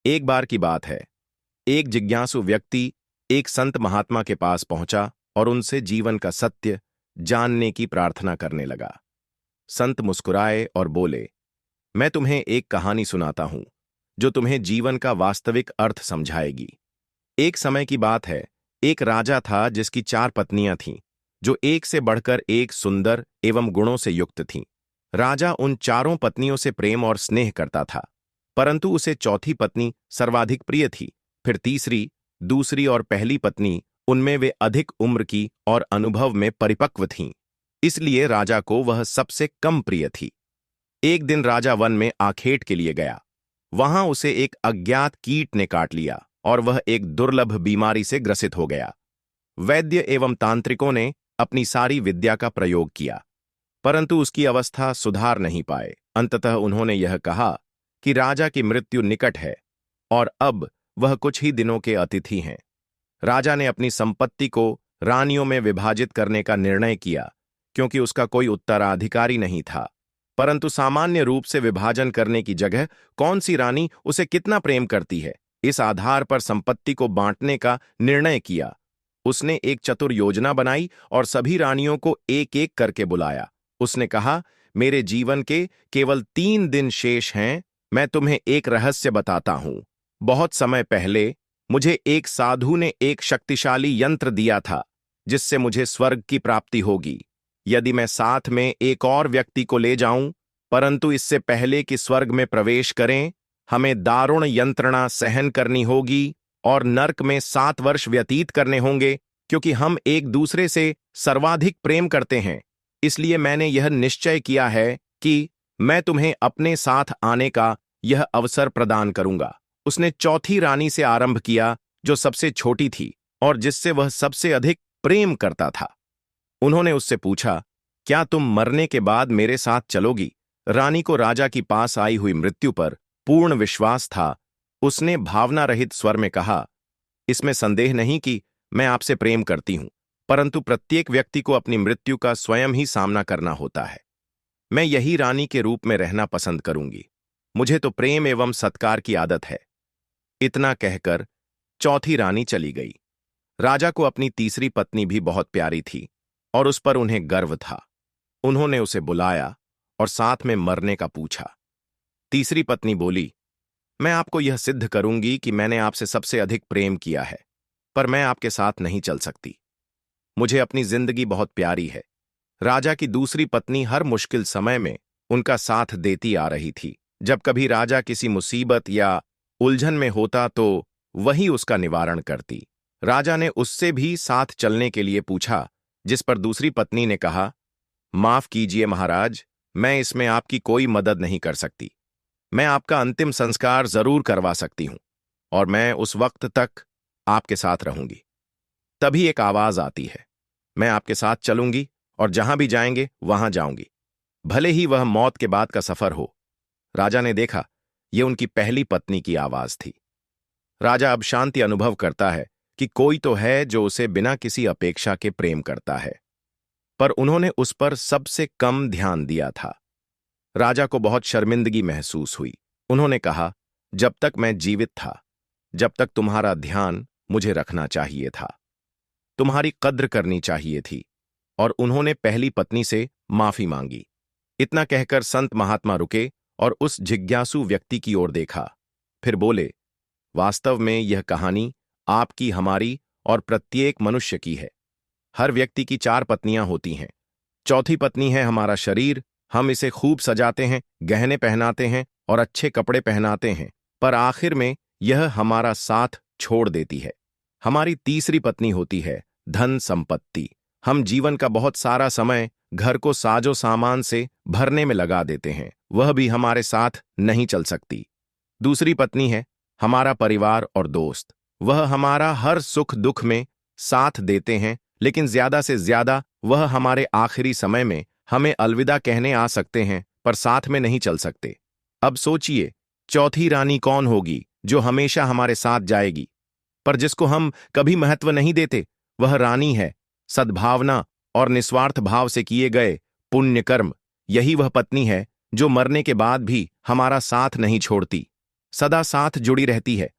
एक बार की बात है। एक जिज्ञासु व्यक्ति एक संत महात्मा के पास पहुंचा और उनसे जीवन का सत्य जानने की प्रार्थना करने लगा। संत मुस्कुराए और बोले, मैं तुम्हें एक कहानी सुनाता हूं जो तुम्हें जीवन का वास्तविक अर्थ समझाएगी। एक समय की बात है, एक राजा था जिसकी 4 पत्नियां थीं, जो एक से बढ़कर एक सुंदर एवं गुणों से युक्त थीं। राजा उन चारों पत्नियों से प्रेम और स्नेह करता था, परंतु उसे चौथी पत्नी सर्वाधिक प्रिय थी। फिर तीसरी, दूसरी और पहली पत्नी, उनमें वे अधिक उम्र की और अनुभव में परिपक्व थीं, इसलिए राजा को वह सबसे कम प्रिय थी। एक दिन राजा वन में आखेट के लिए गया। वहां उसे एक अज्ञात कीट ने काट लिया और वह एक दुर्लभ बीमारी से ग्रसित हो गया। वैद्य एवं तांत्रिकों ने अपनी सारी विद्या का प्रयोग किया, परंतु उसकी अवस्था सुधार नहीं पाए। अंततः उन्होंने यह कहा कि राजा की मृत्यु निकट है और अब वह कुछ ही दिनों के अतिथि हैं। राजा ने अपनी संपत्ति को रानियों में विभाजित करने का निर्णय किया, क्योंकि उसका कोई उत्तराधिकारी नहीं था। परंतु सामान्य रूप से विभाजन करने की जगह कौन सी रानी उसे कितना प्रेम करती है, इस आधार पर संपत्ति को बांटने का निर्णय किया। उसने एक चतुर योजना बनाई और सभी रानियों को एक एक करके बुलाया। उसने कहा, मेरे जीवन के केवल 3 दिन शेष हैं। मैं तुम्हें एक रहस्य बताता हूं। बहुत समय पहले मुझे एक साधु ने एक शक्तिशाली यंत्र दिया था, जिससे मुझे स्वर्ग की प्राप्ति होगी यदि मैं साथ में एक और व्यक्ति को ले जाऊं। परंतु इससे पहले कि स्वर्ग में प्रवेश करें, हमें दारुण यंत्रणा सहन करनी होगी और नर्क में 7 वर्ष व्यतीत करने होंगे, क्योंकि हम एक दूसरे से सर्वाधिक प्रेम करते हैं। इसलिए मैंने यह निश्चय किया है कि मैं तुम्हें अपने साथ आने का यह अवसर प्रदान करूंगा। उसने चौथी रानी से आरंभ किया, जो सबसे छोटी थी और जिससे वह सबसे अधिक प्रेम करता था। उन्होंने उससे पूछा, क्या तुम मरने के बाद मेरे साथ चलोगी? रानी को राजा की पास आई हुई मृत्यु पर पूर्ण विश्वास था। उसने भावना रहित स्वर में कहा, इसमें संदेह नहीं कि मैं आपसे प्रेम करती हूं, परंतु प्रत्येक व्यक्ति को अपनी मृत्यु का स्वयं ही सामना करना होता है। मैं यही रानी के रूप में रहना पसंद करूंगी। मुझे तो प्रेम एवं सत्कार की आदत है। इतना कहकर चौथी रानी चली गई। राजा को अपनी तीसरी पत्नी भी बहुत प्यारी थी और उस पर उन्हें गर्व था। उन्होंने उसे बुलाया और साथ में मरने का पूछा। तीसरी पत्नी बोली, मैं आपको यह सिद्ध करूंगी कि मैंने आपसे सबसे अधिक प्रेम किया है, पर मैं आपके साथ नहीं चल सकती। मुझे अपनी जिंदगी बहुत प्यारी है। राजा की दूसरी पत्नी हर मुश्किल समय में उनका साथ देती आ रही थी। जब कभी राजा किसी मुसीबत या उलझन में होता तो वही उसका निवारण करती। राजा ने उससे भी साथ चलने के लिए पूछा, जिस पर दूसरी पत्नी ने कहा, माफ कीजिए महाराज, मैं इसमें आपकी कोई मदद नहीं कर सकती। मैं आपका अंतिम संस्कार जरूर करवा सकती हूं और मैं उस वक्त तक आपके साथ रहूंगी। तभी एक आवाज आती है, मैं आपके साथ चलूंगी और जहां भी जाएंगे वहां जाऊंगी, भले ही वह मौत के बाद का सफर हो। राजा ने देखा, यह उनकी पहली पत्नी की आवाज थी। राजा अब शांति अनुभव करता है कि कोई तो है जो उसे बिना किसी अपेक्षा के प्रेम करता है, पर उन्होंने उस पर सबसे कम ध्यान दिया था। राजा को बहुत शर्मिंदगी महसूस हुई। उन्होंने कहा, जब तक मैं जीवित था, जब तक तुम्हारा ध्यान मुझे रखना चाहिए था, तुम्हारी कद्र करनी चाहिए थी। और उन्होंने पहली पत्नी से माफी मांगी। इतना कहकर संत महात्मा रुके और उस जिज्ञासु व्यक्ति की ओर देखा। फिर बोले, वास्तव में यह कहानी आपकी, हमारी और प्रत्येक मनुष्य की है। हर व्यक्ति की 4 पत्नियां होती हैं। चौथी पत्नी है हमारा शरीर। हम इसे खूब सजाते हैं, गहने पहनाते हैं और अच्छे कपड़े पहनाते हैं, पर आखिर में यह हमारा साथ छोड़ देती है। हमारी तीसरी पत्नी होती है धन संपत्ति। हम जीवन का बहुत सारा समय घर को साजो सामान से भरने में लगा देते हैं, वह भी हमारे साथ नहीं चल सकती। दूसरी पत्नी है हमारा परिवार और दोस्त। वह हमारा हर सुख दुख में साथ देते हैं, लेकिन ज्यादा से ज्यादा वह हमारे आखिरी समय में हमें अलविदा कहने आ सकते हैं, पर साथ में नहीं चल सकते। अब सोचिए, चौथी रानी कौन होगी जो हमेशा हमारे साथ जाएगी, पर जिसको हम कभी महत्व नहीं देते? वह रानी है सद्भावना और निस्वार्थ भाव से किए गए पुण्य कर्म। यही वह पत्नी है जो मरने के बाद भी हमारा साथ नहीं छोड़ती। सदा साथ जुड़ी रहती है।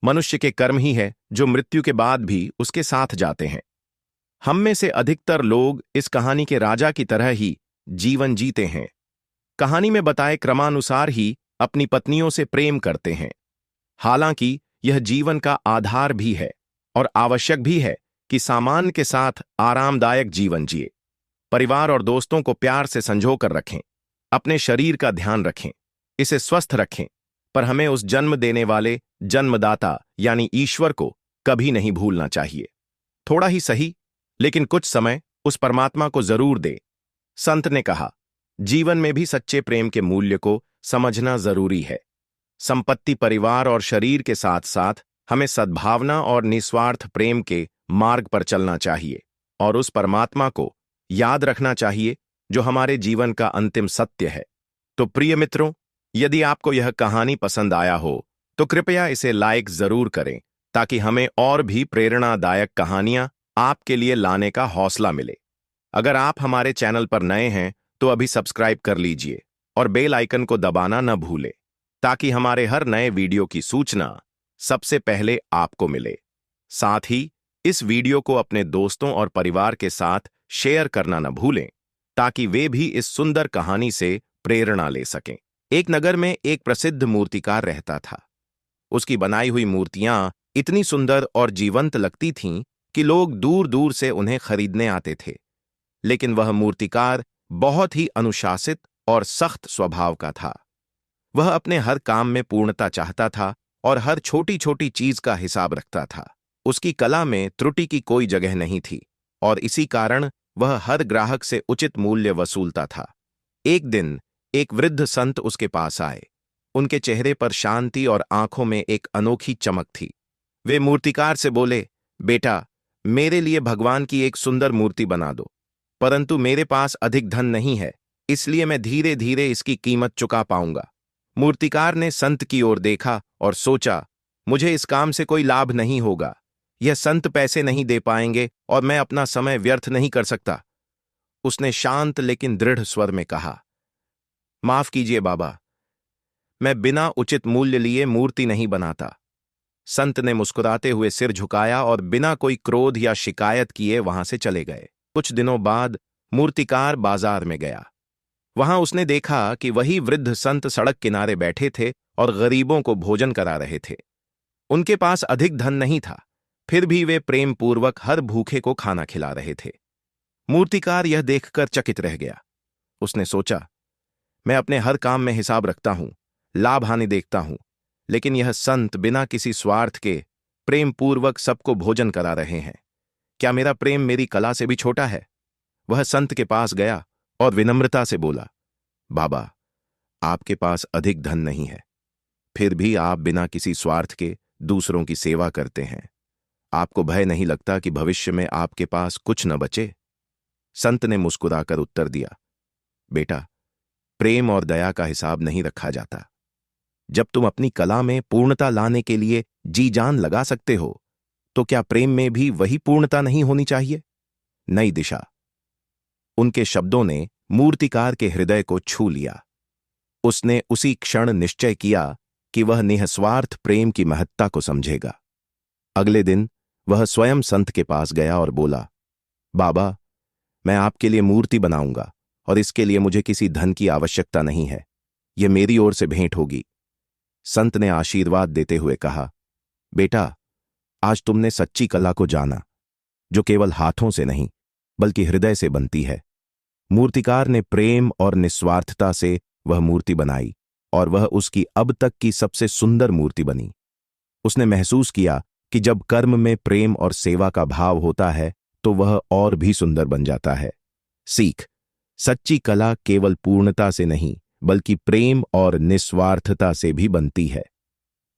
मनुष्य के कर्म ही है जो मृत्यु के बाद भी उसके साथ जाते हैं। हम में से अधिकतर लोग इस कहानी के राजा की तरह ही जीवन जीते हैं। कहानी में बताए क्रमानुसार ही अपनी पत्नियों से प्रेम करते हैं। हालांकि यह जीवन का आधार भी है और आवश्यक भी है कि सामान के साथ आरामदायक जीवन जिए। परिवार और दोस्तों को प्यार से संजो कर रखें, अपने शरीर का ध्यान रखें, इसे स्वस्थ रखें, पर हमें उस जन्म देने वाले जन्मदाता यानी ईश्वर को कभी नहीं भूलना चाहिए। थोड़ा ही सही, लेकिन कुछ समय उस परमात्मा को जरूर दे। संत ने कहा, जीवन में भी सच्चे प्रेम के मूल्य को समझना जरूरी है। संपत्ति, परिवार और शरीर के साथ साथ हमें सद्भावना और निस्वार्थ प्रेम के मार्ग पर चलना चाहिए और उस परमात्मा को याद रखना चाहिए जो हमारे जीवन का अंतिम सत्य है। तो प्रिय मित्रों, यदि आपको यह कहानी पसंद आया हो तो कृपया इसे लाइक जरूर करें ताकि हमें और भी प्रेरणादायक कहानियां आपके लिए लाने का हौसला मिले। अगर आप हमारे चैनल पर नए हैं तो अभी सब्सक्राइब कर लीजिए और बेल आइकन को दबाना न भूलें ताकि हमारे हर नए वीडियो की सूचना सबसे पहले आपको मिले। साथ ही इस वीडियो को अपने दोस्तों और परिवार के साथ शेयर करना न भूलें ताकि वे भी इस सुंदर कहानी से प्रेरणा ले सकें। एक नगर में एक प्रसिद्ध मूर्तिकार रहता था। उसकी बनाई हुई मूर्तियां इतनी सुंदर और जीवंत लगती थीं कि लोग दूर दूर से उन्हें खरीदने आते थे। लेकिन वह मूर्तिकार बहुत ही अनुशासित और सख्त स्वभाव का था। वह अपने हर काम में पूर्णता चाहता था और हर छोटी छोटी चीज का हिसाब रखता था। उसकी कला में त्रुटि की कोई जगह नहीं थी और इसी कारण वह हर ग्राहक से उचित मूल्य वसूलता था। एक दिन एक वृद्ध संत उसके पास आए। उनके चेहरे पर शांति और आंखों में एक अनोखी चमक थी। वे मूर्तिकार से बोले, बेटा, मेरे लिए भगवान की एक सुंदर मूर्ति बना दो, परंतु मेरे पास अधिक धन नहीं है, इसलिए मैं धीरे धीरे इसकी कीमत चुका पाऊंगा। मूर्तिकार ने संत की ओर देखा और सोचा, मुझे इस काम से कोई लाभ नहीं होगा। यह संत पैसे नहीं दे पाएंगे और मैं अपना समय व्यर्थ नहीं कर सकता। उसने शांत लेकिन दृढ़ स्वर में कहा, माफ कीजिए बाबा, मैं बिना उचित मूल्य लिए मूर्ति नहीं बनाता। संत ने मुस्कुराते हुए सिर झुकाया और बिना कोई क्रोध या शिकायत किए वहां से चले गए। कुछ दिनों बाद मूर्तिकार बाजार में गया। वहां उसने देखा कि वही वृद्ध संत सड़क किनारे बैठे थे और गरीबों को भोजन करा रहे थे। उनके पास अधिक धन नहीं था, फिर भी वे प्रेम पूर्वक हर भूखे को खाना खिला रहे थे। मूर्तिकार यह देखकर चकित रह गया। उसने सोचा, मैं अपने हर काम में हिसाब रखता हूं, लाभ हानि देखता हूं, लेकिन यह संत बिना किसी स्वार्थ के प्रेम पूर्वक सबको भोजन करा रहे हैं। क्या मेरा प्रेम मेरी कला से भी छोटा है? वह संत के पास गया और विनम्रता से बोला, बाबा, आपके पास अधिक धन नहीं है, फिर भी आप बिना किसी स्वार्थ के दूसरों की सेवा करते हैं। आपको भय नहीं लगता कि भविष्य में आपके पास कुछ न बचे? संत ने मुस्कुराकर उत्तर दिया, बेटा, प्रेम और दया का हिसाब नहीं रखा जाता। जब तुम अपनी कला में पूर्णता लाने के लिए जी जान लगा सकते हो, तो क्या प्रेम में भी वही पूर्णता नहीं होनी चाहिए? नई दिशा। उनके शब्दों ने मूर्तिकार के हृदय को छू लिया। उसने उसी क्षण निश्चय किया कि वह निःस्वार्थ प्रेम की महत्ता को समझेगा। अगले दिन वह स्वयं संत के पास गया और बोला, बाबा, मैं आपके लिए मूर्ति बनाऊंगा और इसके लिए मुझे किसी धन की आवश्यकता नहीं है। यह मेरी ओर से भेंट होगी। संत ने आशीर्वाद देते हुए कहा, बेटा, आज तुमने सच्ची कला को जाना, जो केवल हाथों से नहीं बल्कि हृदय से बनती है। मूर्तिकार ने प्रेम और निस्वार्थता से वह मूर्ति बनाई और वह उसकी अब तक की सबसे सुंदर मूर्ति बनी। उसने महसूस किया कि जब कर्म में प्रेम और सेवा का भाव होता है तो वह और भी सुंदर बन जाता है। सीख। सच्ची कला केवल पूर्णता से नहीं बल्कि प्रेम और निस्वार्थता से भी बनती है।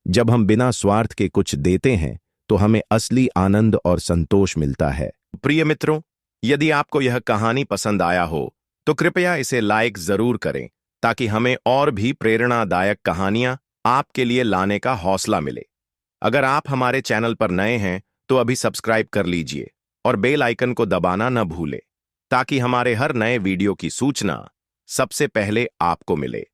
जब हम बिना स्वार्थ के कुछ देते हैं तो हमें असली आनंद और संतोष मिलता है। प्रिय मित्रों, यदि आपको यह कहानी पसंद आया हो तो कृपया इसे लाइक जरूर करें ताकि हमें और भी प्रेरणादायक कहानियां आपके लिए लाने का हौसला मिले। अगर आप हमारे चैनल पर नए हैं तो अभी सब्सक्राइब कर लीजिए और बेल आइकन को दबाना न भूलें ताकि हमारे हर नए वीडियो की सूचना सबसे पहले आपको मिले।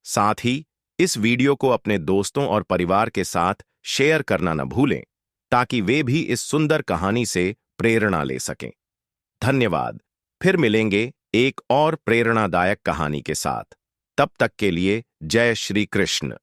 साथ ही इस वीडियो को अपने दोस्तों और परिवार के साथ शेयर करना न भूलें, ताकि वे भी इस सुंदर कहानी से प्रेरणा ले सकें। धन्यवाद। फिर मिलेंगे एक और प्रेरणादायक कहानी के साथ। तब तक के लिए जय श्री कृष्ण।